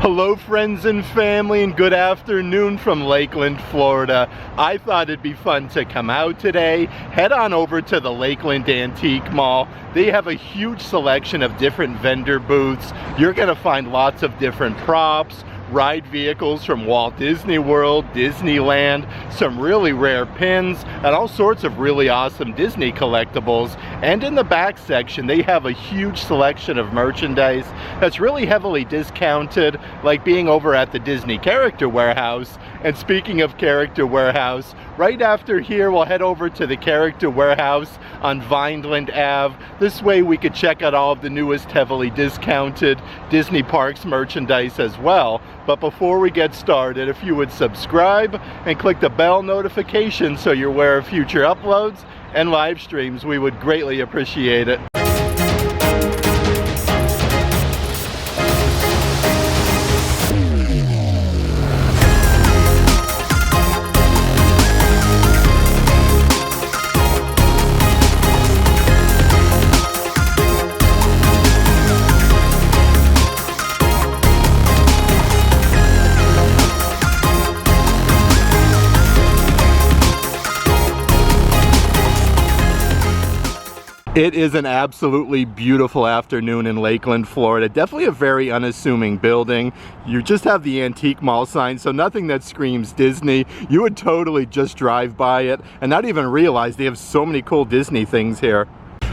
Hello friends and family, and good afternoon from Lakeland, Florida. I thought it'd be fun to come out today. Head on over to the Lakeland Antique Mall. They have a huge selection of different vendor booths. You're gonna find lots of different props, ride vehicles from Walt Disney World, Disneyland, some really rare pins, and all sorts of really awesome Disney collectibles. And in the back section, they have a huge selection of merchandise that's really heavily discounted, like being over at the Disney Character Warehouse. And speaking of Character Warehouse, right after here, we'll head over to the Character Warehouse on Vineland Ave. This way we could check out all of the newest heavily discounted Disney Parks merchandise as well. But before we get started, if you would subscribe and click the bell notification so you're aware of future uploads and live streams, we would greatly appreciate it. It is an absolutely beautiful afternoon in Lakeland, Florida. Definitely a very unassuming building. You just have the antique mall sign, so nothing that screams Disney. You would totally just drive by it and not even realize they have so many cool Disney things here.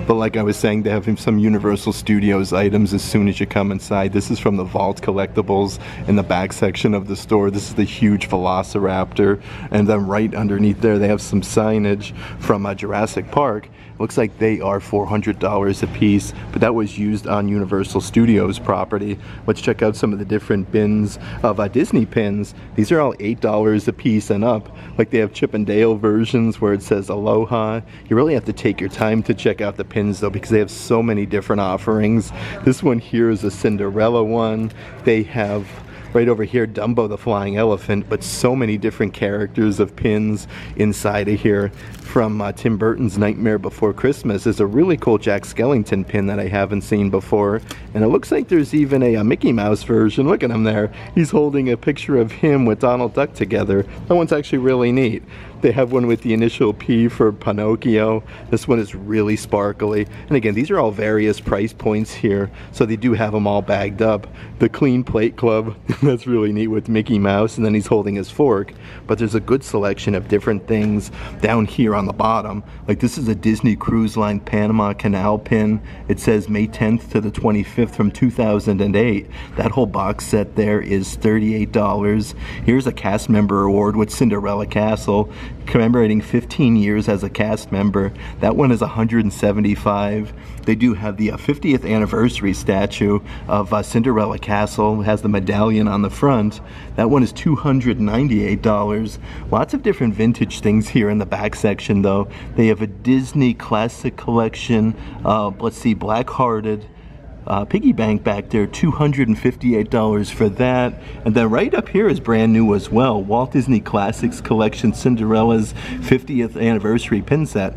But like I was saying, they have some Universal Studios items as soon as you come inside. This is from the Vault Collectibles in the back section of the store. This is the huge Velociraptor. And then right underneath there, they have some signage from Jurassic Park. Looks like they are $400 a piece, but that was used on Universal Studios property. Let's check out some of the different bins of Disney pins. These are all $8 a piece and up. Like they have Chip and Dale versions where it says Aloha. You really have to take your time to check out the pins though, because they have so many different offerings. This one here is a Cinderella one. They have right over here Dumbo the Flying Elephant, but so many different characters of pins inside of here. From Tim Burton's Nightmare Before Christmas is a really cool Jack Skellington pin that I haven't seen before. And it looks like there's even a Mickey Mouse version. Look at him there. He's holding a picture of him with Donald Duck together. That one's actually really neat. They have one with the initial P for Pinocchio. This one is really sparkly. And again, these are all various price points here, so they do have them all bagged up. The Clean Plate Club, that's really neat with Mickey Mouse, and then he's holding his fork. But there's a good selection of different things down here on the bottom. Like this is a Disney Cruise Line Panama Canal pin. It says May 10th to the 25th from 2008. That whole box set there is $38. Here's a cast member award with Cinderella Castle, commemorating 15 years as a cast member. That one is $175. They do have the 50th anniversary statue of Cinderella Castle. It has the medallion on the front. That one is $298. Lots of different vintage things here in the back section though. They have a Disney Classic Collection, let's see, Black Hearted, piggy bank back there, $258 for that. And then right up here is brand new as well, Walt Disney Classics Collection Cinderella's 50th anniversary pin set.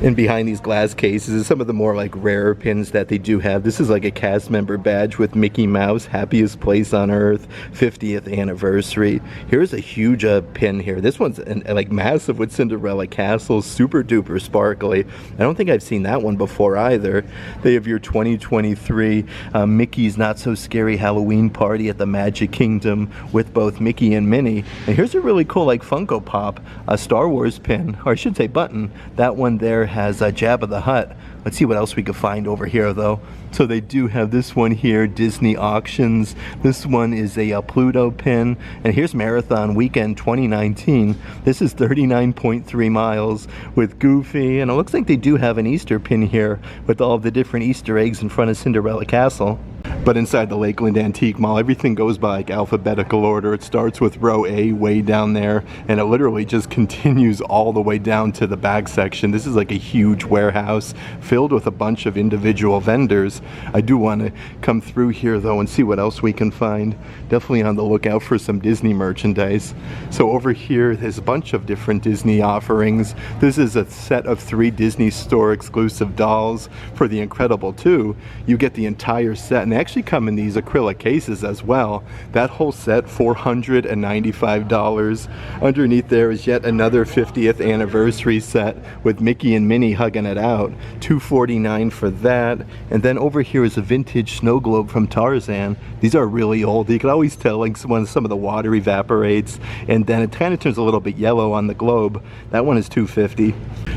And behind these glass cases is some of the more like rarer pins that they do have. This is like a cast member badge with Mickey Mouse, Happiest Place on Earth, 50th anniversary. Here's a huge pin here. This one's like massive with Cinderella Castle, super duper sparkly. I don't think I've seen that one before either. They have your 2023 Mickey's Not So Scary Halloween Party at the Magic Kingdom with both Mickey and Minnie. And here's a really cool like Funko Pop, a Star Wars pin, or I should say button. That one there has Jabba the Hutt. Let's see what else we could find over here though. So they do have this one here, Disney Auctions. This one is a Pluto pin. And here's Marathon Weekend 2019. This is 39.3 miles with Goofy. And it looks like they do have an Easter pin here with all of the different Easter eggs in front of Cinderella Castle. But inside the Lakeland Antique Mall, everything goes by like alphabetical order. It starts with row A way down there, and it literally just continues all the way down to the back section. This is like a huge warehouse filled with a bunch of individual vendors. I do want to come through here though and see what else we can find. Definitely on the lookout for some Disney merchandise. So over here, there's a bunch of different Disney offerings. This is a set of 3 Disney Store exclusive dolls for The Incredible 2. You get the entire set, and they actually actually come in these acrylic cases as well. That whole set, $495. Underneath there is yet another 50th anniversary set with Mickey and Minnie hugging it out. $249 for that. And then over here is a vintage snow globe from Tarzan. These are really old. You can always tell like when some of the water evaporates, and then it kind of turns a little bit yellow on the globe. That one is $250.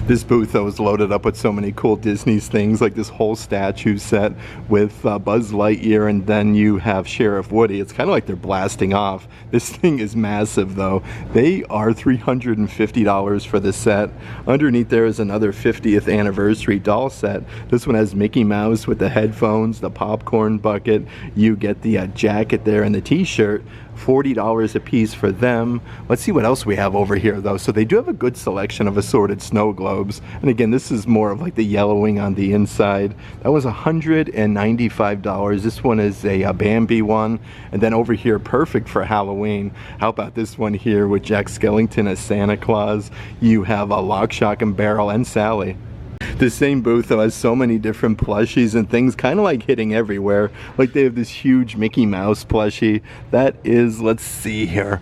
This booth though is loaded up with so many cool Disney's things, like this whole statue set with Buzz Lightyear, and then you have Sheriff Woody. It's kind of like they're blasting off. This thing is massive though. They are $350 for this set. Underneath there is another 50th anniversary doll set. This one has Mickey Mouse with the headphones, the popcorn bucket. You get the jacket there and the t-shirt. $40 a piece for them. Let's see what else we have over here though. So they do have a good selection of assorted snow globes, and again this is more of like the yellowing on the inside. That was $195. This one is a Bambi one, and then over here, perfect for Halloween, how about this one here with Jack Skellington as Santa Claus. You have a Lock, Shock and Barrel and Sally. The same booth though has so many different plushies and things kind of like hitting everywhere. Like they have this huge Mickey Mouse plushie that is, let's see here,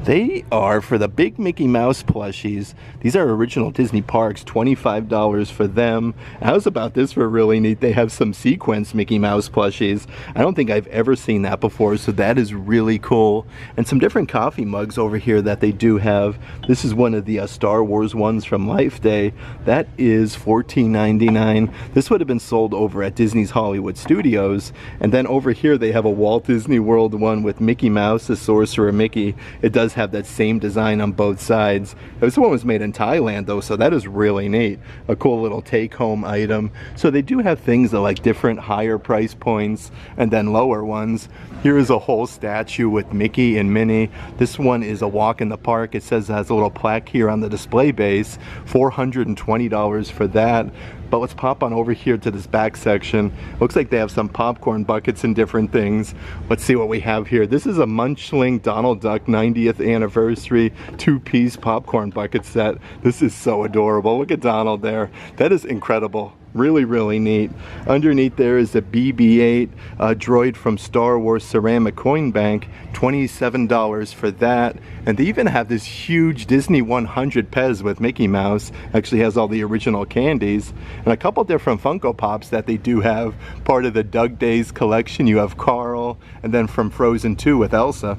they are, for the big Mickey Mouse plushies, these are original Disney parks, $25 for them. How's about this for really neat? They have some sequence Mickey Mouse plushies. I don't think I've ever seen that before, so that is really cool. And some different coffee mugs over here that they do have. This is one of the Star Wars ones from Life Day. That is $14.99. This would have been sold over at Disney's Hollywood Studios. And then over here they have a Walt Disney World one with Mickey Mouse, the Sorcerer Mickey. It does have that same design on both sides. This one was made in Thailand though, so that is really neat. A cool little take-home item. So they do have things that like different higher price points and then lower ones. Here is a whole statue with Mickey and Minnie. This one is a walk in the park. It says it has a little plaque here on the display base. $420 for that. But let's pop on over here to this back section. Looks like they have some popcorn buckets and different things. Let's see what we have here. This is a Munchling Donald Duck 90th anniversary 2-piece popcorn bucket set. This is so adorable. Look at Donald there. That is incredible. Really, really neat. Underneath there is a BB-8 droid from Star Wars ceramic coin bank. $27 for that. And they even have this huge Disney 100 Pez with Mickey Mouse. Actually has all the original candies. And a couple different Funko Pops that they do have. Part of the Doug Days collection. You have Carl, and then from Frozen 2 with Elsa.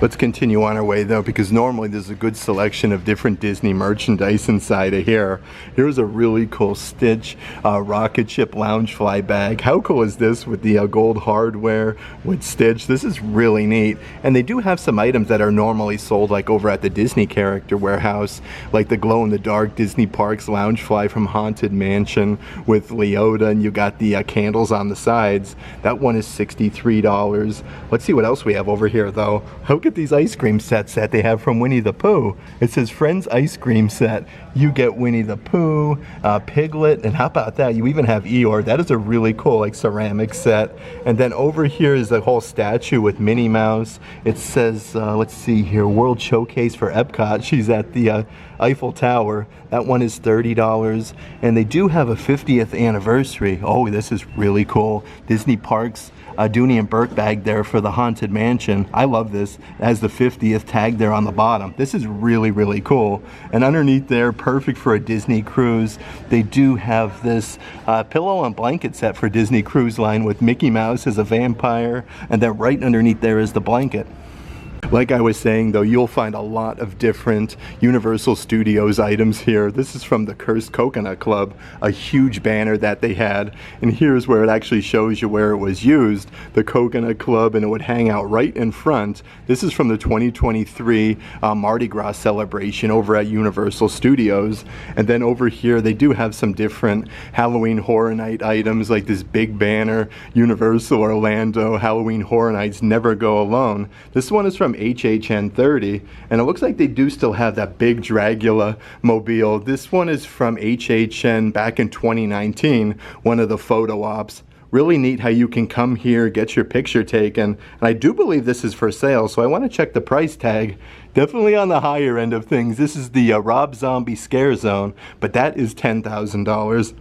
Let's continue on our way though, because normally there's a good selection of different Disney merchandise inside of here. Here's a really cool Stitch rocket ship Loungefly bag. How cool is this with the gold hardware with Stitch? This is really neat. And they do have some items that are normally sold like over at the Disney Character Warehouse, like the glow-in-the-dark Disney Parks Loungefly from Haunted Mansion with Leota, and you got the candles on the sides. That one is $63. Let's see what else we have over here though. Look at these ice cream sets that they have from Winnie the Pooh. It says Friends Ice Cream Set. You get Winnie the Pooh, Piglet, and how about that? You even have Eeyore. That is a really cool like ceramic set. And then over here is the whole statue with Minnie Mouse. It says, let's see here, World Showcase for Epcot. She's at the Eiffel Tower. That one is $30. And they do have a 50th anniversary. Oh, this is really cool. Disney Parks Dooney and Burke bag there for the Haunted Mansion. I love this. It has the 50th tag there on the bottom. This is really, really cool. And underneath there, perfect for a Disney cruise. They do have this pillow and blanket set for Disney Cruise Line with Mickey Mouse as a vampire. And then right underneath there is the blanket. Like I was saying though, you'll find a lot of different Universal Studios items here. This is from the Cursed Coconut Club, a huge banner that they had. And here's where it actually shows you where it was used. The Coconut Club, and it would hang out right in front. This is from the 2023 Mardi Gras celebration over at Universal Studios. And then over here, they do have some different Halloween Horror Night items, like this big banner, Universal Orlando, Halloween Horror Nights Never Go Alone. This one is from HHN 30, and it looks like they do still have that big Dragula mobile. This one is from HHN back in 2019, one of the photo ops. Really neat how you can come here, get your picture taken, and I do believe this is for sale, so I want to check the price tag. Definitely on the higher end of things. This is the Rob Zombie Scare Zone, but that is $10,000.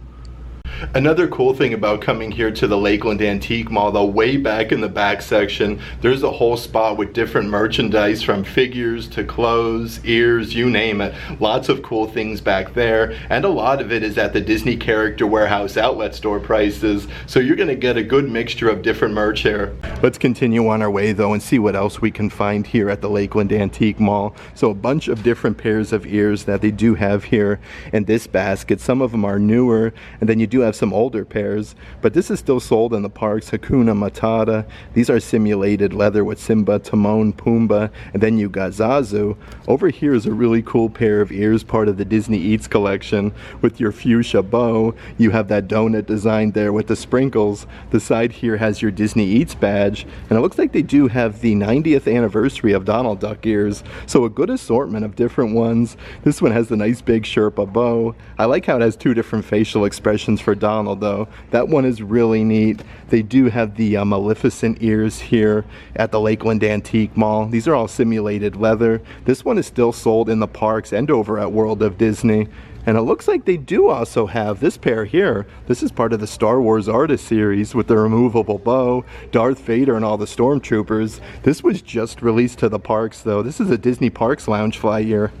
Another cool thing about coming here to the Lakeland Antique Mall, though, way back in the back section, there's a whole spot with different merchandise from figures to clothes, ears, you name it. Lots of cool things back there, and a lot of it is at the Disney Character Warehouse outlet store prices, so you're going to get a good mixture of different merch here. Let's continue on our way, though, and see what else we can find here at the Lakeland Antique Mall. So a bunch of different pairs of ears that they do have here in this basket. Some of them are newer, and then you do have some older pairs, but this is still sold in the parks. Hakuna Matata. These are simulated leather with Simba, Timon, Pumbaa, and then you got Zazu. Over here is a really cool pair of ears, part of the Disney Eats collection, with your fuchsia bow. You have that donut design there with the sprinkles. The side here has your Disney Eats badge, and it looks like they do have the 90th anniversary of Donald Duck ears, so a good assortment of different ones. This one has the nice big Sherpa bow. I like how it has two different facial expressions for Donald, though. That one is really neat. They do have the Maleficent ears here at the Lakeland Antique Mall. These are all simulated leather. This one is still sold in the parks and over at World of Disney. And it looks like they do also have this pair here. This is part of the Star Wars Artist series with the removable bow, Darth Vader and all the stormtroopers. This was just released to the parks, though. This is a Disney Parks Loungefly ear.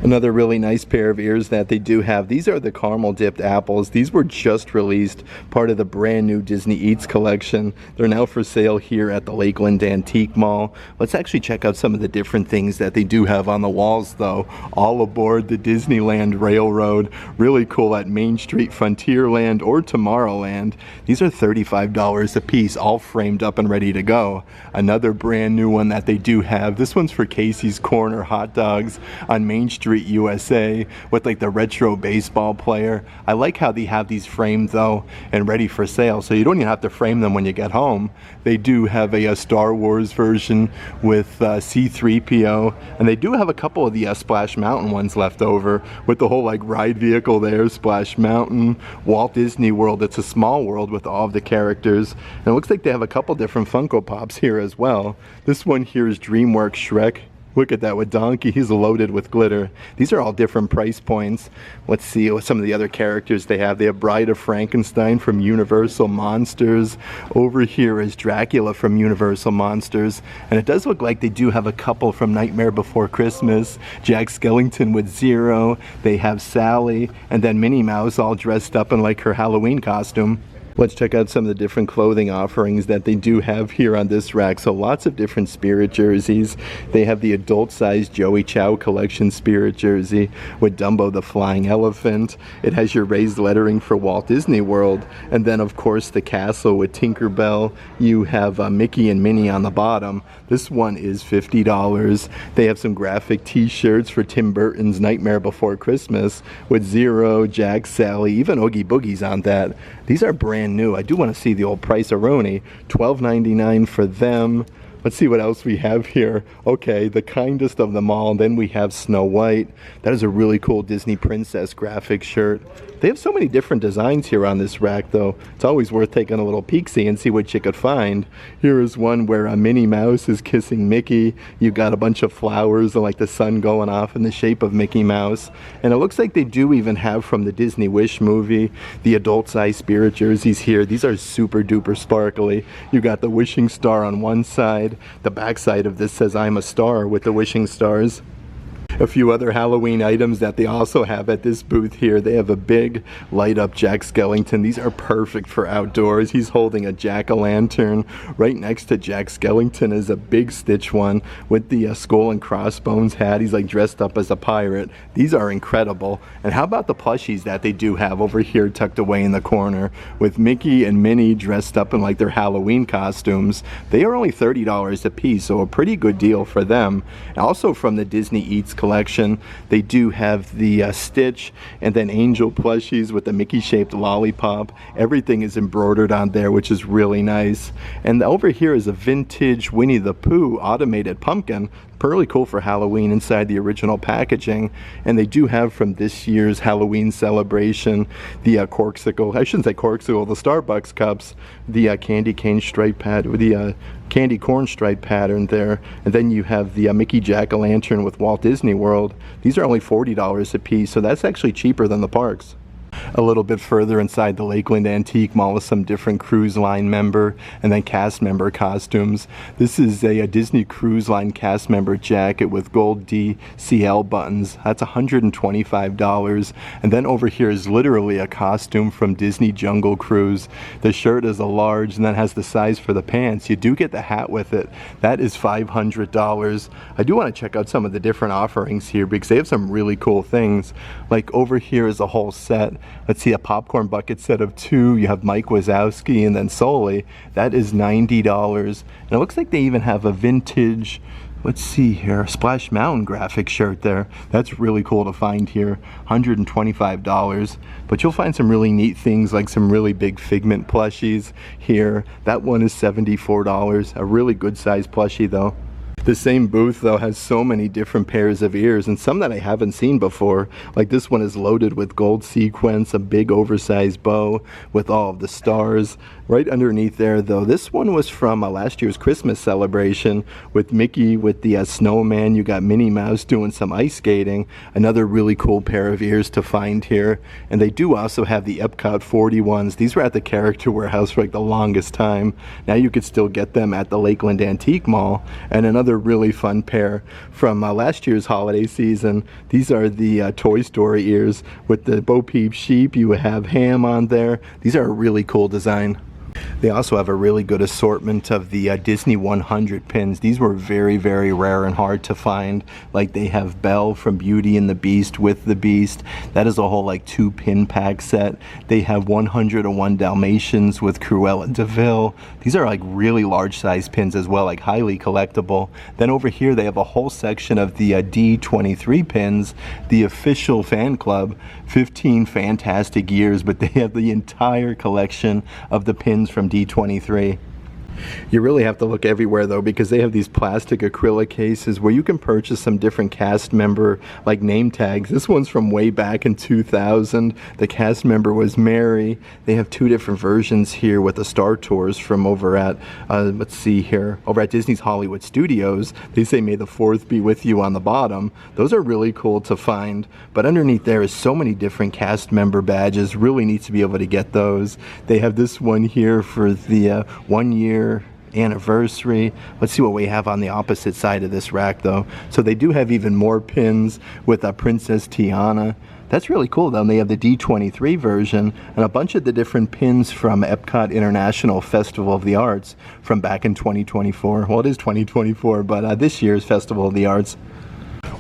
Another really nice pair of ears that they do have. These are the caramel dipped apples. These were just released, part of the brand new Disney Eats collection. They're now for sale here at the Lakeland Antique Mall. Let's actually check out some of the different things that they do have on the walls, though. All aboard the Disneyland Railroad. Really cool at Main Street Frontierland or Tomorrowland. These are $35 a piece, all framed up and ready to go. Another brand new one that they do have. This one's for Casey's Corner Hot Dogs on Main Street USA with like the retro baseball player. I like how they have these framed, though, and ready for sale, so you don't even have to frame them when you get home. They do have a Star Wars version with C-3PO, and they do have a couple of the Splash Mountain ones left over with the whole like ride vehicle there, Splash Mountain, Walt Disney World. It's a small world with all of the characters, and it looks like they have a couple different Funko Pops here as well. This one here is DreamWorks Shrek. Look at that with Donkey. He's loaded with glitter. These are all different price points. Let's see what some of the other characters they have. They have Bride of Frankenstein from Universal Monsters. Over here is Dracula from Universal Monsters. And it does look like they do have a couple from Nightmare Before Christmas. Jack Skellington with Zero. They have Sally. And then Minnie Mouse all dressed up in like her Halloween costume. Let's check out some of the different clothing offerings that they do have here on this rack. So lots of different Spirit jerseys. They have the adult-sized Joey Chow collection Spirit jersey with Dumbo the Flying Elephant. It has your raised lettering for Walt Disney World. And then, of course, the castle with Tinkerbell. You have Mickey and Minnie on the bottom. This one is $50. They have some graphic t-shirts for Tim Burton's Nightmare Before Christmas with Zero, Jack, Sally, even Oogie Boogie's on that. These are brand new. I do want to see the old Price-A-Roni. $12.99 for them. Let's see what else we have here. Okay, the kindest of them all. And then we have Snow White. That is a really cool Disney Princess graphic shirt. They have so many different designs here on this rack, though. It's always worth taking a little peek-see and see what you could find. Here is one where Minnie Mouse is kissing Mickey. You got a bunch of flowers and like the sun going off in the shape of Mickey Mouse. And it looks like they do even have from the Disney Wish movie the adult-sized Spirit jerseys here. These are super duper sparkly. You got the wishing star on one side. The back side of this says I'm a star with the wishing stars. A few other Halloween items that they also have at this booth here. They have a big light up Jack Skellington. These are perfect for outdoors. He's holding a jack-o'-lantern. Right next to Jack Skellington is a big Stitch one with the skull and crossbones hat. He's like dressed up as a pirate. These are incredible. And how about the plushies that they do have over here tucked away in the corner with Mickey and Minnie dressed up in like their Halloween costumes. They are only $30 a piece, so a pretty good deal for them. Also from the Disney Eats collection, they do have the Stitch and then Angel plushies with the Mickey-shaped lollipop. Everything is embroidered on there, which is really nice. And over here is a vintage Winnie the Pooh automated pumpkin. Really cool for Halloween inside the original packaging. And they do have from this year's Halloween celebration the corksicle, I shouldn't say corksicle, the Starbucks cups, the candy cane stripe pad, the candy corn stripe pattern there. And then you have the Mickey Jack-o'-lantern with Walt Disney World. These are only $40 a piece, so that's actually cheaper than the parks. A little bit further inside the Lakeland Antique Mall is some different cruise line member and then cast member costumes. This is a Disney Cruise Line cast member jacket with gold DCL buttons. That's $125. And then over here is literally a costume from Disney Jungle Cruise. The shirt is a large and then has the size for the pants. You do get the hat with it. That is $500. I do want to check out some of the different offerings here because they have some really cool things. Like over here is a whole set. Let's see, a popcorn bucket set of 2. You have Mike Wazowski and then Sully. That is $90. And it looks like they even have a vintage, let's see here, Splash Mountain graphic shirt there. That's really cool to find here. $125. But you'll find some really neat things like some really big Figment plushies here. That one is $74. A really good size plushie though. The same booth though has so many different pairs of ears and some that I haven't seen before. Like this one is loaded with gold sequins, a big oversized bow with all of the stars. Right underneath there though, this one was from last year's Christmas celebration with Mickey with the snowman. You got Minnie Mouse doing some ice skating. Another really cool pair of ears to find here. And they do also have the Epcot 41s. These were at the Character Warehouse for like the longest time. Now you could still get them at the Lakeland Antique Mall. And another really fun pair from last year's holiday season. These are the Toy Story ears with the Bo Peep sheep. You have Ham on there. These are a really cool design. They also have a really good assortment of the Disney 100 pins. These were very, very rare and hard to find. Like they have Belle from Beauty and the Beast with the Beast. That is a whole like 2 pin pack set. They have 101 Dalmatians with Cruella de Vil. These are like really large size pins as well, like highly collectible. Then over here they have a whole section of the D23 pins, the official fan club, 15 fantastic years, but they have the entire collection of the pins from D23. You really have to look everywhere though because they have these plastic acrylic cases where you can purchase some different cast member like name tags. This one's from way back in 2000. The cast member was Mary. They have 2 different versions here with the Star Tours from over at, let's see here, over at Disney's Hollywood Studios. They say May the 4th be with you on the bottom. Those are really cool to find. But underneath there is so many different cast member badges. Really neat to be able to get those. They have this one here for the 1 year anniversary. Let's see what we have on the opposite side of this rack though. So they do have even more pins with Princess Tiana. That's really cool though. And they have the D23 version and a bunch of the different pins from Epcot International Festival of the Arts from back in 2024. Well, it is 2024, but this year's Festival of the Arts.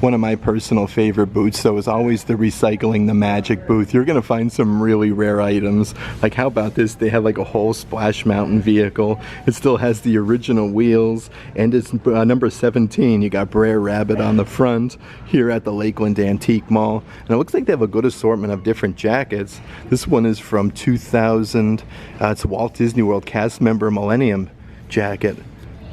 One of my personal favorite booths though is always the Recycling the Magic booth. You're gonna find some really rare items. Like how about this? They have like a whole Splash Mountain vehicle. It still has the original wheels and it's number 17. You got Brer Rabbit on the front here at the Lakeland Antique Mall. And it looks like they have a good assortment of different jackets. This one is from 2000. It's a Walt Disney World cast member Millennium jacket.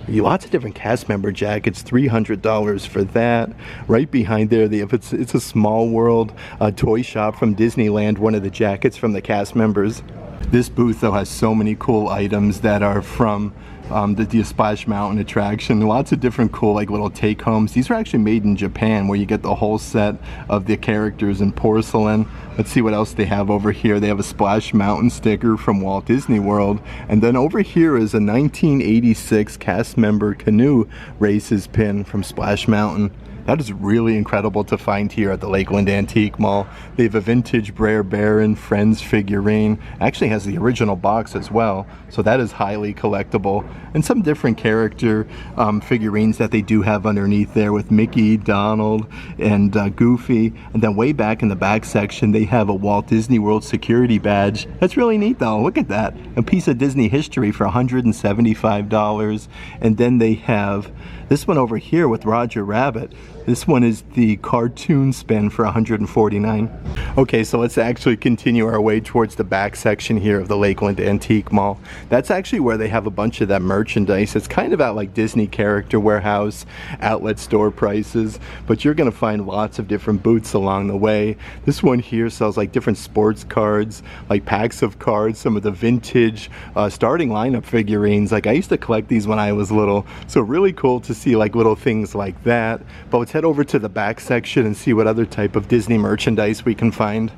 Lots of different cast member jackets, $300 for that. Right behind there, they have it's a Small World toy shop from Disneyland, one of the jackets from the cast members. This booth though has so many cool items that are from the Splash Mountain attraction. Lots of different cool like little take homes. These are actually made in Japan where you get the whole set of the characters in porcelain. Let's see what else they have over here. They have a Splash Mountain sticker from Walt Disney World. And then over here is a 1986 cast member canoe races pin from Splash Mountain. That is really incredible to find here at the Lakeland Antique Mall. They have a vintage Brer Bear and Friends figurine. Actually has the original box as well, so that is highly collectible. And some different character figurines that they do have underneath there with Mickey, Donald, and Goofy. And then way back in the back section, they have a Walt Disney World security badge. That's really neat though, look at that. A piece of Disney history for $175. And then they have this one over here with Roger Rabbit. This one is the cartoon spin for $149. Okay, so let's actually continue our way towards the back section here of the Lakeland Antique Mall. That's actually where they have a bunch of that merchandise. It's kind of at like Disney Character Warehouse, outlet store prices, but you're gonna find lots of different booths along the way. This one here sells like different sports cards, like packs of cards, some of the vintage starting lineup figurines. Like I used to collect these when I was little, so really cool to see like little things like that. But let's head over to the back section and see what other type of Disney merchandise we can find.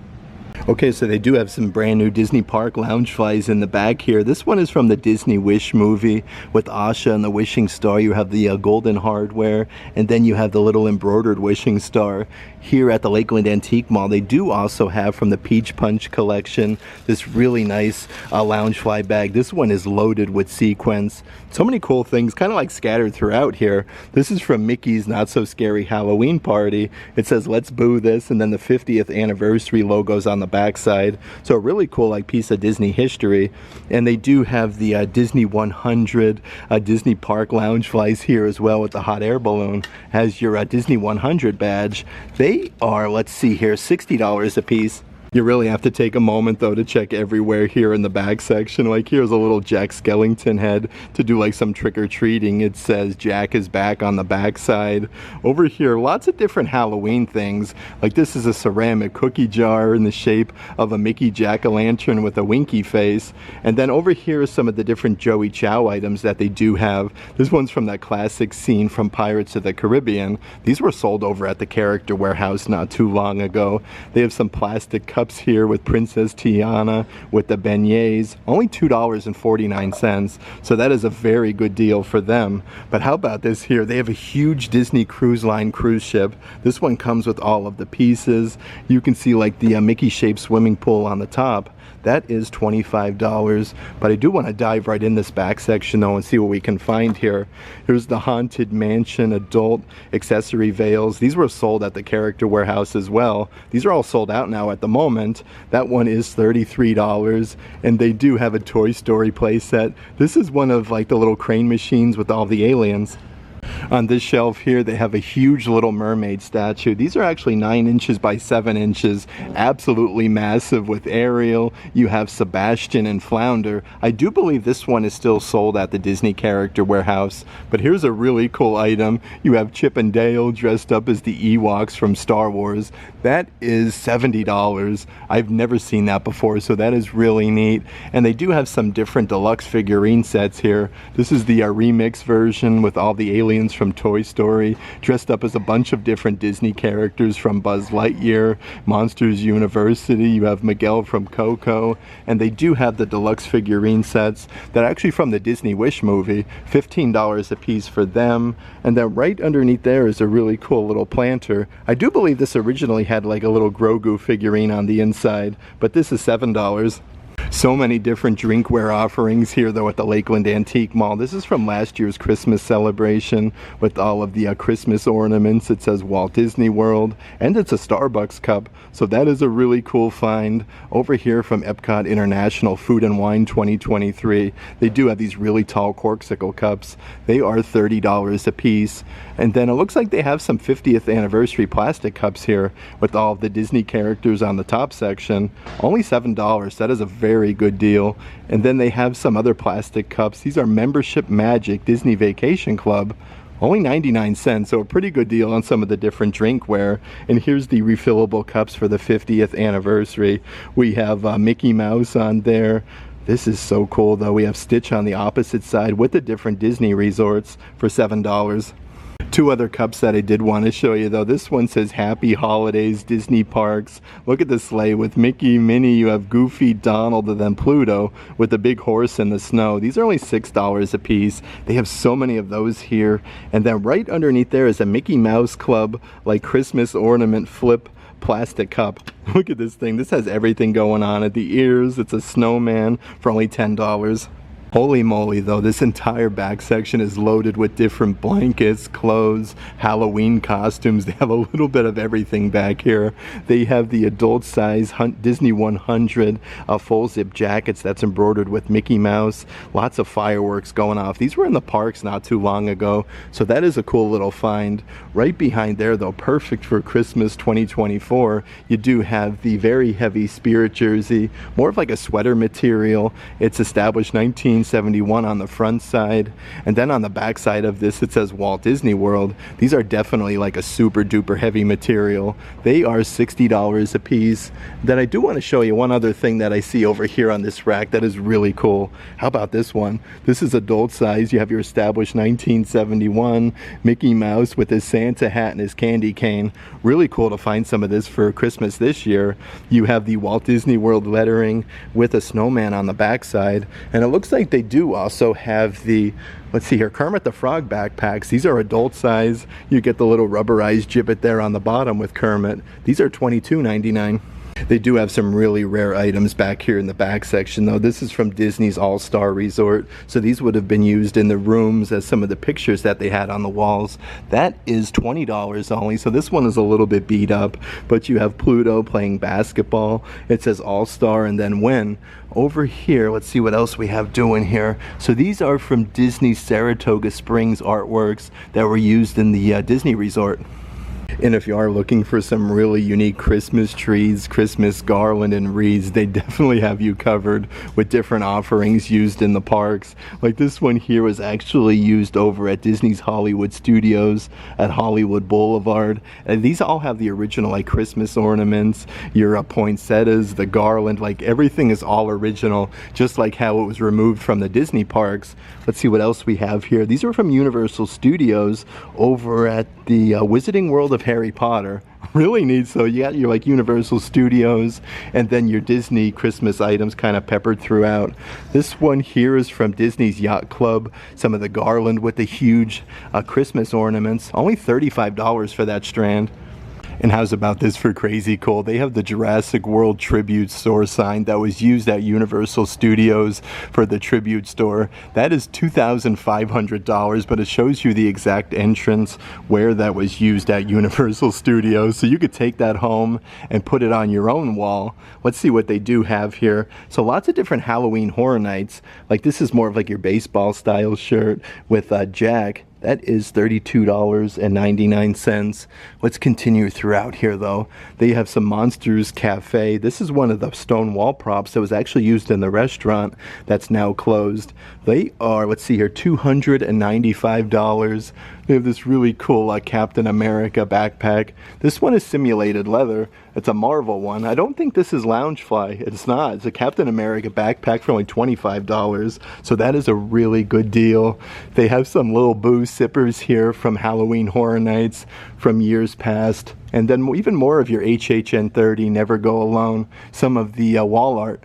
Okay, so they do have some brand new Disney Park Loungeflies in the back here. This one is from the Disney Wish movie with Asha and the Wishing Star. You have the golden hardware, and then you have the little embroidered Wishing Star. Here at the Lakeland Antique Mall, they do also have from the Peach Punch collection this really nice Loungefly bag. This one is loaded with sequins. So many cool things, kind of like scattered throughout here. This is from Mickey's Not So Scary Halloween Party. It says, "Let's boo this," and then the 50th anniversary logos on the backside. So a really cool like piece of Disney history. And they do have the Disney 100 Disney Park Loungeflies here as well with the hot air balloon. Has your Disney 100 badge. They are, let's see here, $60 a piece. You really have to take a moment though to check everywhere here in the back section. Like here's a little Jack Skellington head to do like some trick-or-treating. It says Jack is back on the back side. Over here, lots of different Halloween things. Like this is a ceramic cookie jar in the shape of a Mickey Jack-o'-lantern with a winky face. And then over here is some of the different Joey Chow items that they do have. This one's from that classic scene from Pirates of the Caribbean. These were sold over at the Character Warehouse not too long ago. They have some plastic cups here with Princess Tiana with the beignets, only $2.49, so that is a very good deal for them. But how about this here? They have a huge Disney Cruise Line cruise ship. This one comes with all of the pieces. You can see like the Mickey shaped swimming pool on the top. That is $25, but I do want to dive right in this back section though and see what we can find here. Here's the Haunted Mansion adult accessory veils. These were sold at the Character Warehouse as well. These are all sold out now at the moment. That one is $33, and they do have a Toy Story playset. This is one of like the little crane machines with all the aliens. On this shelf here, they have a huge Little Mermaid statue. These are actually 9 inches by 7 inches. Absolutely massive with Ariel. You have Sebastian and Flounder. I do believe this one is still sold at the Disney Character Warehouse. But here's a really cool item. You have Chip and Dale dressed up as the Ewoks from Star Wars. That is $70. I've never seen that before, so that is really neat. And they do have some different deluxe figurine sets here. This is the remix version with all the aliens from Toy Story, dressed up as a bunch of different Disney characters from Buzz Lightyear, Monsters University. You have Miguel from Coco, and they do have the deluxe figurine sets that are actually from the Disney Wish movie, $15 a piece for them. And then right underneath there is a really cool little planter. I do believe this originally had like a little Grogu figurine on the inside, but this is $7. So many different drinkware offerings here though at the Lakeland Antique Mall. This is from last year's Christmas celebration with all of the Christmas ornaments. It says Walt Disney World, and it's a Starbucks cup, so that is a really cool find. Over here from Epcot International Food and Wine 2023, they do have these really tall corksicle cups. They are $30 a piece. And then it looks like they have some 50th anniversary plastic cups here with all of the Disney characters on the top section. Only $7. That is a very good deal. And then they have some other plastic cups. These are Membership Magic Disney Vacation Club. Only 99 cents, so a pretty good deal on some of the different drinkware. And here's the refillable cups for the 50th anniversary. We have Mickey Mouse on there. This is so cool though. We have Stitch on the opposite side with the different Disney resorts for $7. Two other cups that I did want to show you though. This one says Happy Holidays Disney Parks. Look at the sleigh with Mickey, Minnie, you have Goofy, Donald, and then Pluto with the big horse in the snow. These are only $6 a piece. They have so many of those here. And then right underneath there is a Mickey Mouse Club like Christmas ornament flip plastic cup. Look at this thing. This has everything going on at the ears. It's a snowman for only $10. Holy moly though, this entire back section is loaded with different blankets, clothes, Halloween costumes. They have a little bit of everything back here. They have the adult size Disney 100 full zip jackets that's embroidered with Mickey Mouse. Lots of fireworks going off. These were in the parks not too long ago, so that is a cool little find. Right behind there though, perfect for Christmas 2024, you do have the very heavy Spirit jersey, more of like a sweater material. It's established 1971 on the front side, and then on the back side of this it says Walt Disney World. These are definitely like a super duper heavy material. They are $60 a piece. Then I do want to show you one other thing that I see over here on this rack that is really cool. How about this one? This is adult size. You have your established 1971 Mickey Mouse with his Santa hat and his candy cane. Really cool to find some of this for Christmas this year. You have the Walt Disney World lettering with a snowman on the back side, and it looks like they do also have the, let's see here, Kermit the Frog backpacks. These are adult size. You get the little rubberized gibbet there on the bottom with Kermit. These are $22.99. They do have some really rare items back here in the back section though. This is from Disney's All-Star Resort, so these would have been used in the rooms as some of the pictures that they had on the walls. That is $20 only, so this one is a little bit beat up, but you have Pluto playing basketball. It says All-Star and then Win. Over here, let's see what else we have doing here. So these are from Disney's Saratoga Springs artworks that were used in the Disney Resort. And if you are looking for some really unique Christmas trees, Christmas garland and wreaths, they definitely have you covered with different offerings used in the parks. Like this one here was actually used over at Disney's Hollywood Studios at Hollywood Boulevard. And these all have the original like Christmas ornaments, your poinsettias, the garland, like everything is all original, just like how it was removed from the Disney parks. Let's see what else we have here. These are from Universal Studios over at the Wizarding World of Harry Potter. Really neat. So you got your like Universal Studios and then your Disney Christmas items kind of peppered throughout. This one here is from Disney's Yacht Club. Some of the garland with the huge Christmas ornaments. Only $35 for that strand. And how's about this for crazy cool? They have the Jurassic World Tribute Store sign that was used at Universal Studios for the Tribute Store. That is $2,500, but it shows you the exact entrance where that was used at Universal Studios. So you could take that home and put it on your own wall. Let's see what they do have here. So lots of different Halloween Horror Nights. Like this is more of like your baseball style shirt with Jack. That is $32.99. Let's continue throughout here though. They have some Monsters Cafe. This is one of the stone wall props that was actually used in the restaurant that's now closed. They are, let's see here, $295. They have this really cool Captain America backpack. This one is simulated leather. It's a Marvel one. I don't think this is Loungefly. It's not. It's a Captain America backpack for only $25. So that is a really good deal. They have some little booze sippers here from Halloween Horror Nights from years past. And then even more of your HHN 30, Never Go Alone. Some of the wall art.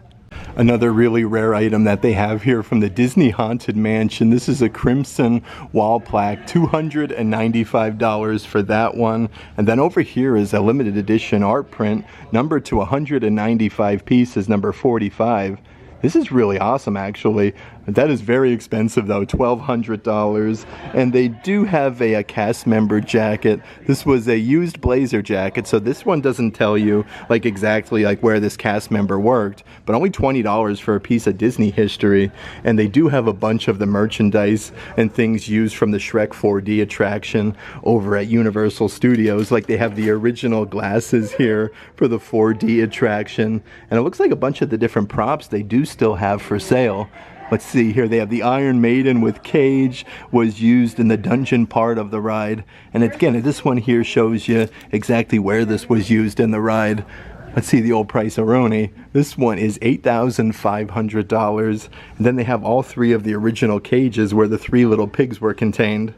Another really rare item that they have here from the Disney Haunted Mansion. This is a crimson wall plaque, $295 for that one. And then over here is a limited edition art print, numbered to 195 pieces, number 45. This is really awesome actually. That is very expensive though, $1,200. And they do have a cast member jacket. This was a used blazer jacket, so this one doesn't tell you like exactly like where this cast member worked, but only $20 for a piece of Disney history. And they do have a bunch of the merchandise and things used from the Shrek 4D attraction over at Universal Studios. Like they have the original glasses here for the 4D attraction. And it looks like a bunch of the different props they do still have for sale. Let's see here, they have the Iron Maiden with cage, was used in the dungeon part of the ride. And again, this one here shows you exactly where this was used in the ride. Let's see the old price-a-roni. This one is $8,500. And then they have all three of the original cages where the three little pigs were contained.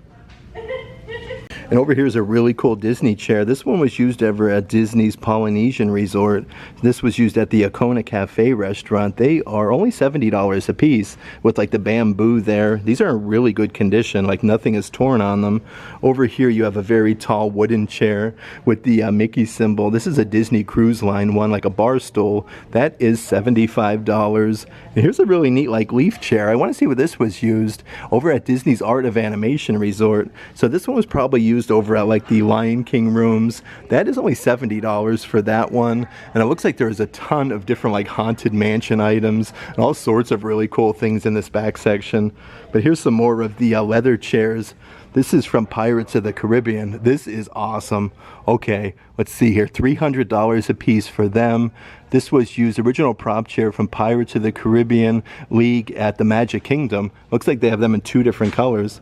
And over here is a really cool Disney chair. This one was used over at Disney's Polynesian Resort. This was used at the Acona Cafe restaurant. They are only $70 a piece with like the bamboo there. These are in really good condition, like nothing is torn on them. Over here you have a very tall wooden chair with the Mickey symbol. This is a Disney Cruise Line one, like a bar stool. That is $75. And here's a really neat like leaf chair. I want to see where this was used over at Disney's Art of Animation Resort. So this one was probably used over at like the Lion King rooms. That is only $70 for that one. And it looks like there's a ton of different like Haunted Mansion items and all sorts of really cool things in this back section. But here's some more of the leather chairs. This is from Pirates of the Caribbean. This is awesome. Okay, let's see here. $300 a piece for them. This was used original prop chair from Pirates of the Caribbean League at the Magic Kingdom. Looks like they have them in 2 different colors.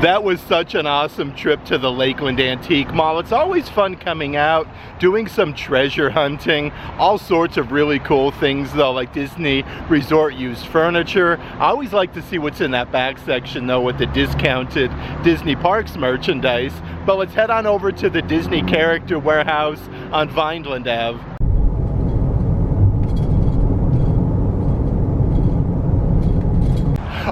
That was such an awesome trip to the Lakeland Antique Mall. It's always fun coming out, doing some treasure hunting, all sorts of really cool things though, like Disney Resort used furniture. I always like to see what's in that back section though with the discounted Disney Parks merchandise. But let's head on over to the Disney Character Warehouse on Vineland Ave.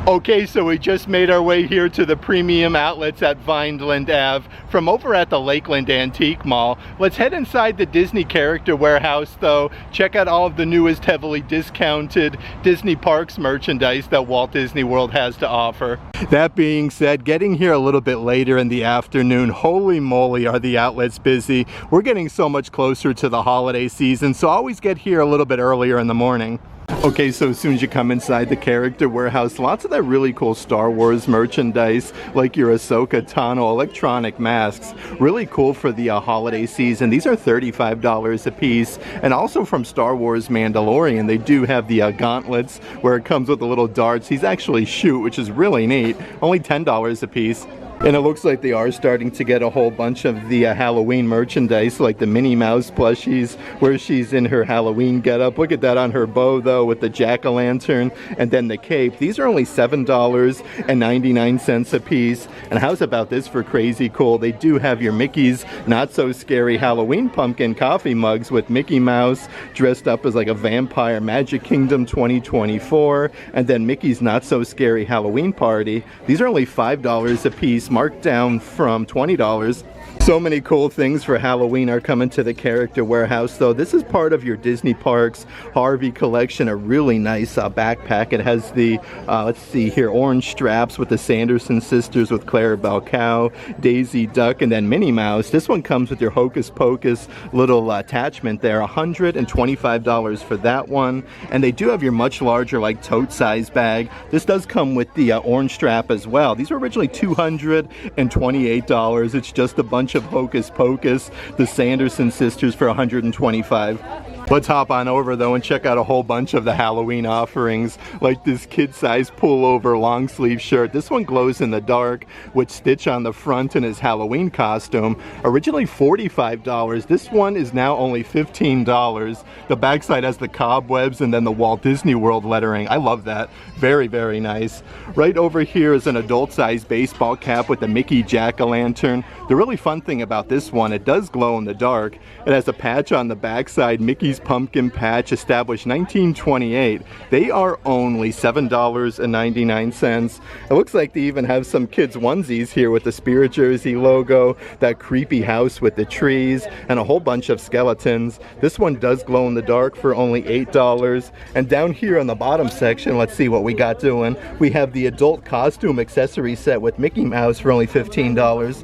Okay, so we just made our way here to the premium outlets at Vineland Ave from over at the Lakeland Antique Mall. Let's head inside the Disney Character Warehouse though, check out all of the newest heavily discounted Disney Parks merchandise that Walt Disney World has to offer. That being said, getting here a little bit later in the afternoon, holy moly are the outlets busy. We're getting so much closer to the holiday season, so always get here a little bit earlier in the morning. Okay, so as soon as you come inside the Character Warehouse, lots of that really cool Star Wars merchandise, like your Ahsoka Tano electronic masks. Really cool for the holiday season. These are $35 a piece. And also from Star Wars Mandalorian, they do have the gauntlets where it comes with the little darts. These actually shoot, which is really neat. Only $10 a piece. And it looks like they are starting to get a whole bunch of the Halloween merchandise, like the Minnie Mouse plushies, where she's in her Halloween getup. Look at that on her bow, though, with the jack-o'-lantern and then the cape. These are only $7.99 a piece. And how's about this for crazy cool? They do have your Mickey's Not So Scary Halloween pumpkin coffee mugs with Mickey Mouse dressed up as like a vampire, Magic Kingdom 2024, and then Mickey's Not So Scary Halloween Party. These are only $5 a piece, marked down from $20. So many cool things for Halloween are coming to the Character Warehouse though. This is part of your Disney Parks Harvey collection, a really nice backpack. It has the, let's see here, orange straps with the Sanderson sisters with Clarabelle Cow, Daisy Duck, and then Minnie Mouse. This one comes with your Hocus Pocus little attachment there, $125 for that one. And they do have your much larger like tote size bag. This does come with the orange strap as well. These were originally $228. It's just a bunch of Hocus Pocus, the Sanderson sisters for $125. Let's hop on over though and check out a whole bunch of the Halloween offerings, like this kid-size pullover long sleeve shirt. This one glows in the dark with Stitch on the front in his Halloween costume. Originally $45. This one is now only $15. The backside has the cobwebs and then the Walt Disney World lettering. I love that. Very, very nice. Right over here is an adult-sized baseball cap with the Mickey jack-o'-lantern. The really fun thing about this one, it does glow in the dark. It has a patch on the backside, Mickey's pumpkin patch, established 1928. They are only $7.99. It looks like they even have some kids onesies here with the Spirit Jersey logo, that creepy house with the trees, and a whole bunch of skeletons. This one does glow in the dark for only $8. And down here on the bottom section, let's see what we got doing. We have the adult costume accessory set with Mickey Mouse for only $15.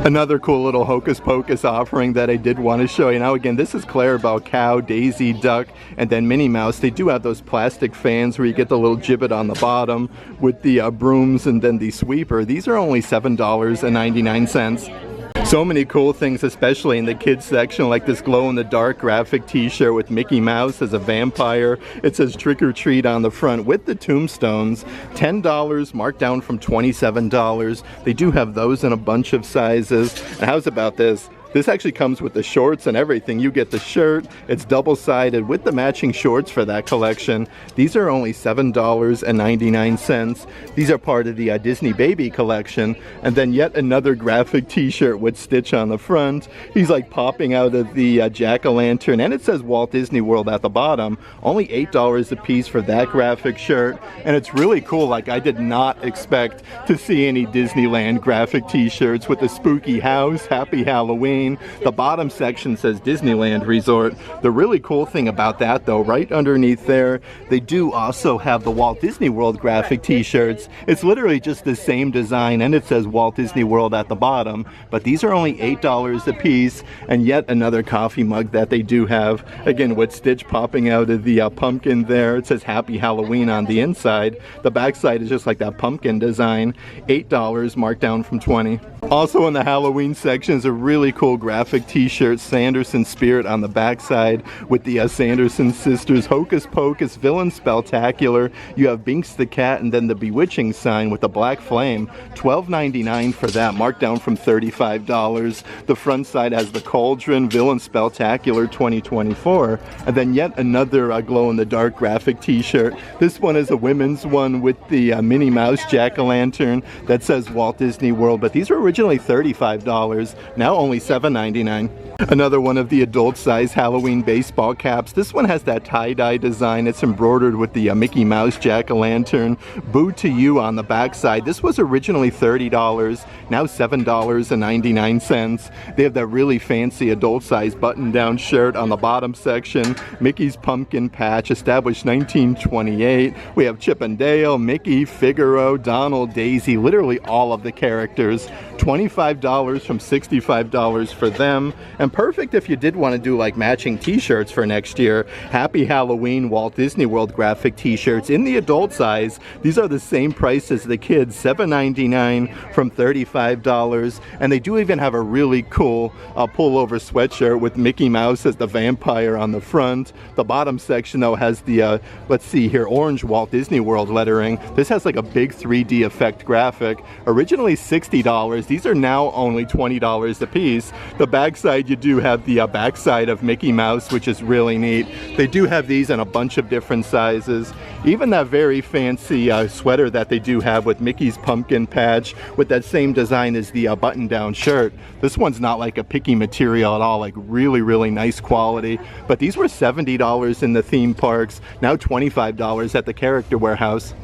Another cool little Hocus Pocus offering that I did want to show you. Now again, this is Clarabelle Cow, Daisy Duck, and then Minnie Mouse. They do have those plastic fans where you get the little gibbet on the bottom with the brooms and then the sweeper. These are only $7.99. So many cool things, especially in the kids section, like this glow-in-the-dark graphic t-shirt with Mickey Mouse as a vampire. It says Trick or Treat on the front with the tombstones. $10, marked down from $27. They do have those in a bunch of sizes. And how's about this? This actually comes with the shorts and everything. You get the shirt, it's double-sided with the matching shorts for that collection. These are only $7.99. These are part of the Disney Baby collection. And then yet another graphic t-shirt with Stitch on the front. He's like popping out of the jack-o'-lantern, and it says Walt Disney World at the bottom. Only $8 a piece for that graphic shirt. And it's really cool. Like, I did not expect to see any Disneyland graphic t-shirts with the spooky house, Happy Halloween, Halloween. The bottom section says Disneyland Resort. The really cool thing about that though, right underneath there, they do also have the Walt Disney World graphic t-shirts. It's literally just the same design and it says Walt Disney World at the bottom, but these are only $8 a piece. And yet another coffee mug that they do have, again with Stitch popping out of the pumpkin there. It says Happy Halloween on the inside. The back side is just like that pumpkin design. $8 marked down from 20. Also in the Halloween section is a really cool graphic t-shirt, Sanderson Spirit on the back side with the Sanderson sisters, Hocus Pocus, Villain Spelltacular. You have Binks the Cat and then the Bewitching sign with the black flame. $12.99 for that, marked down from $35. The front side has the Cauldron, Villain Spelltacular 2024. And then yet another glow-in-the-dark graphic t-shirt. This one is a women's one with the Minnie Mouse jack-o'-lantern that says Walt Disney World, but these were originally $35, now only $7.99. Another one of the adult size Halloween baseball caps. This one has that tie-dye design. It's embroidered with the Mickey Mouse jack-o'-lantern. Boo to You on the back side. This was originally $30, now $7.99. They have that really fancy adult size button-down shirt on the bottom section. Mickey's Pumpkin Patch, established 1928. We have Chip and Dale, Mickey, Figaro, Donald, Daisy, literally all of the characters. $25 from $65 for them. And perfect if you did want to do like matching t-shirts for next year. Happy Halloween Walt Disney World graphic t-shirts in the adult size. These are the same price as the kids, $7.99 from $35. And they do even have a really cool pullover sweatshirt with Mickey Mouse as the vampire on the front. The bottom section though has the, let's see here, orange Walt Disney World lettering. This has like a big 3D effect graphic. Originally $60. These are now only $20 a piece. The backside, you do have the backside of Mickey Mouse, which is really neat. They do have these in a bunch of different sizes. Even that very fancy sweater that they do have with Mickey's Pumpkin Patch with that same design as the button-down shirt. This one's not like a picky material at all, like really, really nice quality. But these were $70 in the theme parks, now $25 at the Character Warehouse.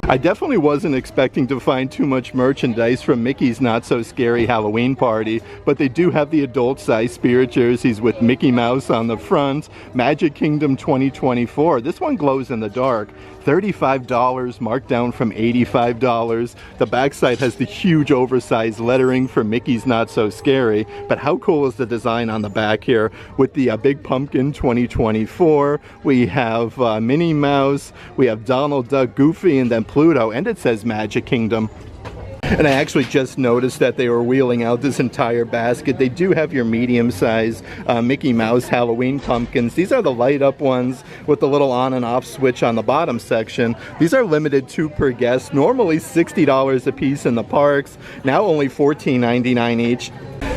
I definitely wasn't expecting to find too much merchandise from Mickey's Not So Scary Halloween Party, but they do have the adult size spirit jerseys with Mickey Mouse on the front. Magic Kingdom 2024. This one glows in the dark. $35, marked down from $85. The backside has the huge oversized lettering for Mickey's Not So Scary, but how cool is the design on the back here with the Big Pumpkin 2024. We have Minnie Mouse, we have Donald Duck, Goofy, and then Pluto, and it says Magic Kingdom. And I actually just noticed that they were wheeling out this entire basket. They do have your medium-sized Mickey Mouse Halloween pumpkins. These are the light-up ones with the little on and off switch on the bottom section. These are limited 2 per guest. Normally $60 a piece in the parks. Now only $14.99 each.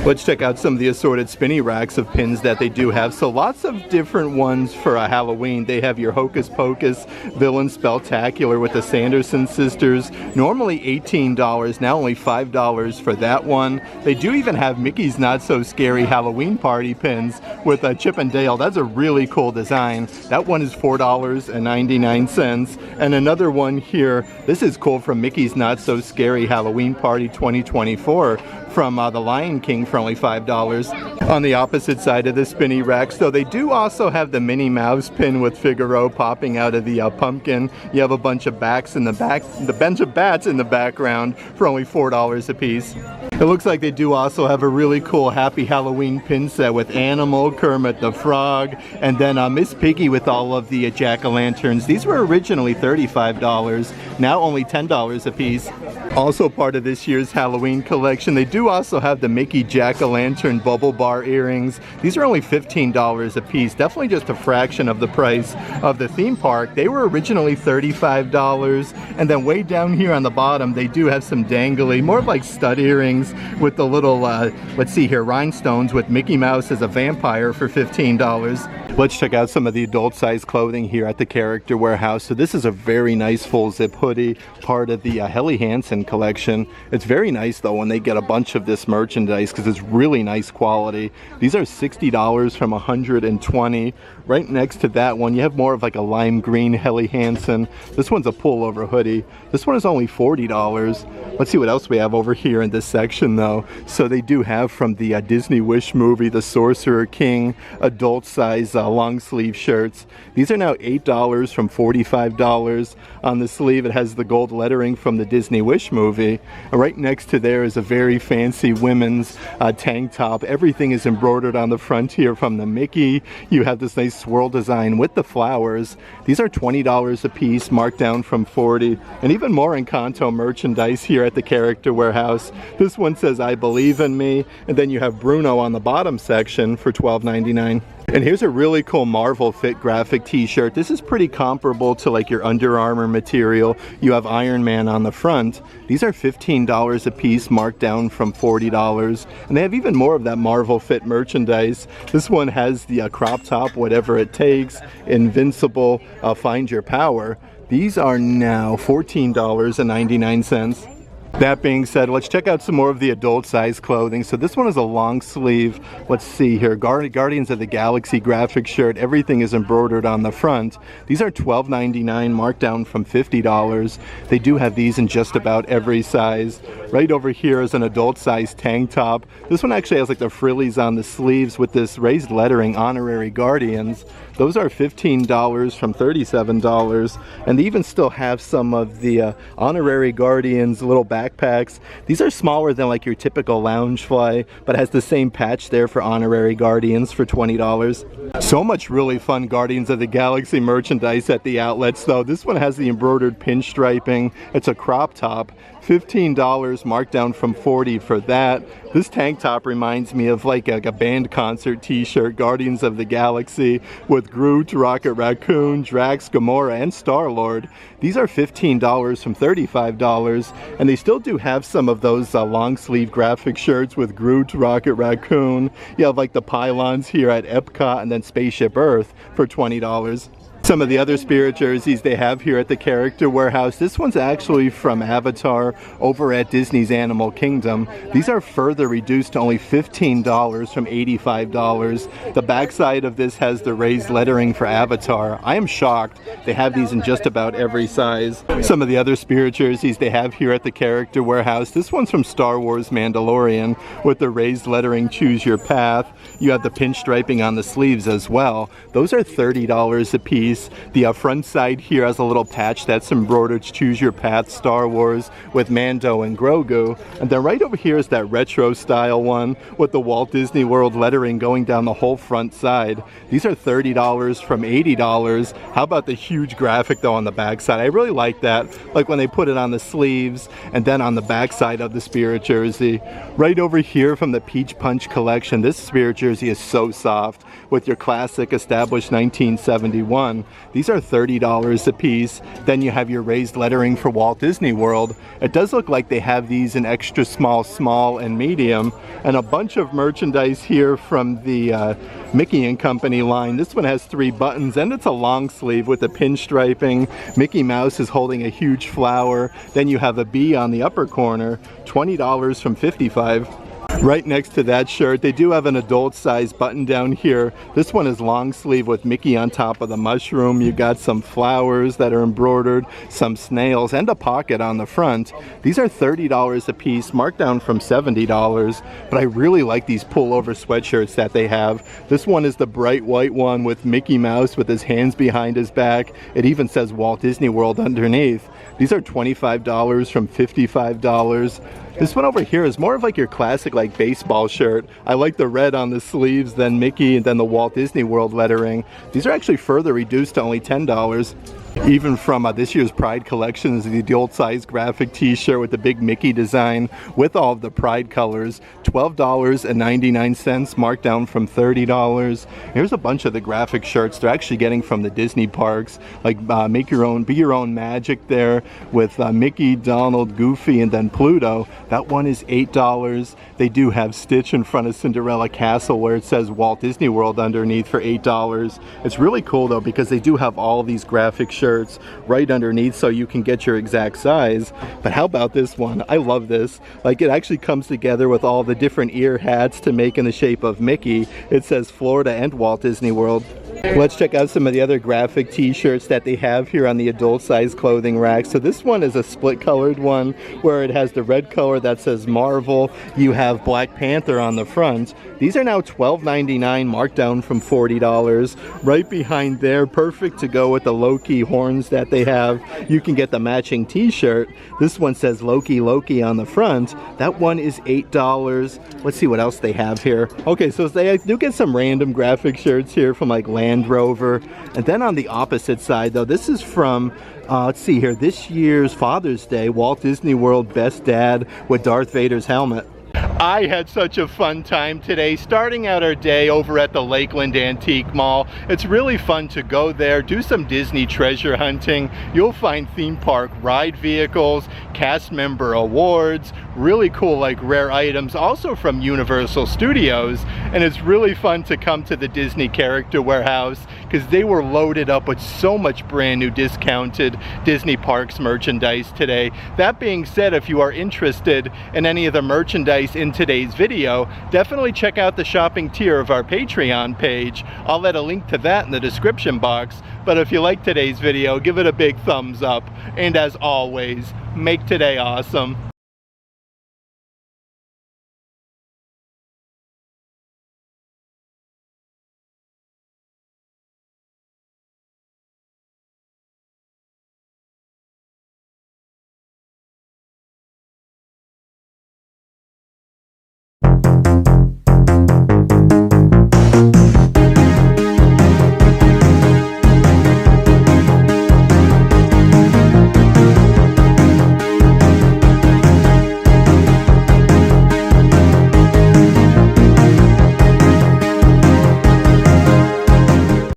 Let's check out some of the assorted spinny racks of pins that they do have. So lots of different ones for Halloween. They have your Hocus Pocus Villain Spelltacular with the Sanderson sisters. Normally $18, now only $5 for that one. They do even have Mickey's Not So Scary Halloween Party pins with Chip and Dale. That's a really cool design. That one is $4.99. And another one here, this is cool, from Mickey's Not So Scary Halloween Party 2024. From the Lion King for only $5. On the opposite side of the spinny racks, though, they do also have the Minnie Mouse pin with Figaro popping out of the pumpkin. You have a bunch of bats in the background for only $4 a piece. It looks like they do also have a really cool Happy Halloween pin set with Animal, Kermit the Frog, and then Miss Piggy with all of the jack-o'-lanterns. These were originally $35, now only $10 a piece. Also part of this year's Halloween collection, they do also have the Mickey jack-o'-lantern bubble bar earrings. These are only $15 a piece, definitely just a fraction of the price of the theme park. They were originally $35, and then way down here on the bottom, they do have some dangly, more like stud earrings with the little, let's see here, rhinestones with Mickey Mouse as a vampire for $15. Let's check out some of the adult-size clothing here at the Character Warehouse. So this is a very nice full-zip hoodie, part of the Helly Hansen collection. It's very nice, though, when they get a bunch of this merchandise because it's really nice quality. These are $60 from $120. Right next to that one, you have more of like a lime green Helly Hansen. This one's a pullover hoodie. This one is only $40. Let's see what else we have over here in this section. selection though. So they do have from the Disney Wish movie, The Sorcerer King, adult size long sleeve shirts. These are now $8 from $45. On the sleeve it has the gold lettering from the Disney Wish movie. Right next to there is a very fancy women's tank top. Everything is embroidered on the front here from the Mickey. You have this nice swirl design with the flowers. These are $20 a piece, marked down from $40. And even more Encanto merchandise here at the Character Warehouse. This one says I Believe in Me, and then you have Bruno on the bottom section for $12.99. And here's a really cool Marvel Fit graphic t-shirt. This is pretty comparable to like your Under Armour material. You have Iron Man on the front. These are $15 a piece, marked down from $40. And they have even more of that Marvel Fit merchandise. This one has the crop top, Whatever It Takes, Invincible, Find Your Power. These are now $14.99. That being said, let's check out some more of the adult size clothing. So this one is a long sleeve, let's see here, Guardians of the Galaxy graphic shirt. Everything is embroidered on the front. These are $12.99, marked down from $50. They do have these in just about every size. Right over here is an adult size tank top. This one actually has like the frillies on the sleeves with this raised lettering, Honorary Guardians. Those are $15 from $37. And they even still have some of the Honorary Guardians little backpacks. These are smaller than like your typical Loungefly, but has the same patch there for Honorary Guardians for $20. So much really fun Guardians of the Galaxy merchandise at the outlets though. This one has the embroidered pinstriping. It's a crop top. $15, marked down from $40 for that. This tank top reminds me of like a band concert t-shirt, Guardians of the Galaxy, with Groot, Rocket Raccoon, Drax, Gamora, and Star-Lord. These are $15 from $35, and they still do have some of those long sleeve graphic shirts with Groot, Rocket Raccoon. You have like the pylons here at Epcot, and then Spaceship Earth for $20. Some of the other Spirit jerseys they have here at the Character Warehouse. This one's actually from Avatar over at Disney's Animal Kingdom. These are further reduced to only $15 from $85. The backside of this has the raised lettering for Avatar. I am shocked. They have these in just about every size. Some of the other Spirit jerseys they have here at the Character Warehouse. This one's from Star Wars Mandalorian with the raised lettering Choose Your Path. You have the pinstriping on the sleeves as well. Those are $30 a piece. The front side here has a little patch that's embroidered Choose Your Path Star Wars with Mando and Grogu. And then right over here is that retro style one with the Walt Disney World lettering going down the whole front side. These are $30 from $80. How about the huge graphic though on the back side? I really like that. Like when they put it on the sleeves and then on the back side of the Spirit jersey. Right over here from the Peach Punch collection, this Spirit jersey is so soft with your classic established 1971. These are $30 a piece. Then you have your raised lettering for Walt Disney World. It does look like they have these in extra small, small, and medium. And a bunch of merchandise here from the Mickey and Company line. This one has 3 buttons and it's a long sleeve with the pinstriping. Mickey Mouse is holding a huge flower. Then you have a bee on the upper corner. $20 from $55. Right next to that shirt, they do have an adult size button down here. This one is long sleeve with Mickey on top of the mushroom. You got some flowers that are embroidered, some snails, and a pocket on the front. These are $30 a piece, marked down from $70, but I really like these pullover sweatshirts that they have. This one is the bright white one with Mickey Mouse with his hands behind his back. It even says Walt Disney World underneath. These are $25 from $55. This one over here is more of like your classic like baseball shirt. I like the red on the sleeves, then Mickey, and then the Walt Disney World lettering. These are actually further reduced to only $10. Even from this year's Pride collection is the adult size graphic t-shirt with the big Mickey design with all of the Pride colors. $12.99, marked down from $30. Here's a bunch of the graphic shirts they're actually getting from the Disney parks, like Make Your Own, Be Your Own Magic there with Mickey, Donald, Goofy, and then Pluto. That one is $8. They do have Stitch in front of Cinderella Castle where it says Walt Disney World underneath for $8. It's really cool though because they do have all of these graphic shirts right underneath so you can get your exact size. But how about this one? I love this. Like it actually comes together with all the different ear hats to make in the shape of Mickey. It says Florida and Walt Disney World. Let's check out some of the other graphic t-shirts that they have here on the adult size clothing rack. So this one is a split colored one where it has the red color that says Marvel. You have Black Panther on the front. These are now $12.99, marked down from $40. Right behind there, perfect to go with the Loki horns that they have. You can get the matching t-shirt. This one says Loki on the front. That one is $8. Let's see what else they have here. Okay, so they do get some random graphic shirts here from like Land Rover. And then on the opposite side though, this is from let's see here, this year's Father's Day, Walt Disney World Best Dad with Darth Vader's helmet. I had such a fun time today, starting out our day over at the Lakeland Antique Mall. It's really fun to go there, do some Disney treasure hunting. You'll find theme park ride vehicles, cast member awards, really cool like rare items, also from Universal Studios. And it's really fun to come to the Disney Character Warehouse because they were loaded up with so much brand new discounted Disney Parks merchandise today. That being said, if you are interested in any of the merchandise in today's video, definitely check out the shopping tier of our Patreon page. I'll let a link to that in the description box. But if you like today's video, give it a big thumbs up. And as always, make today awesome.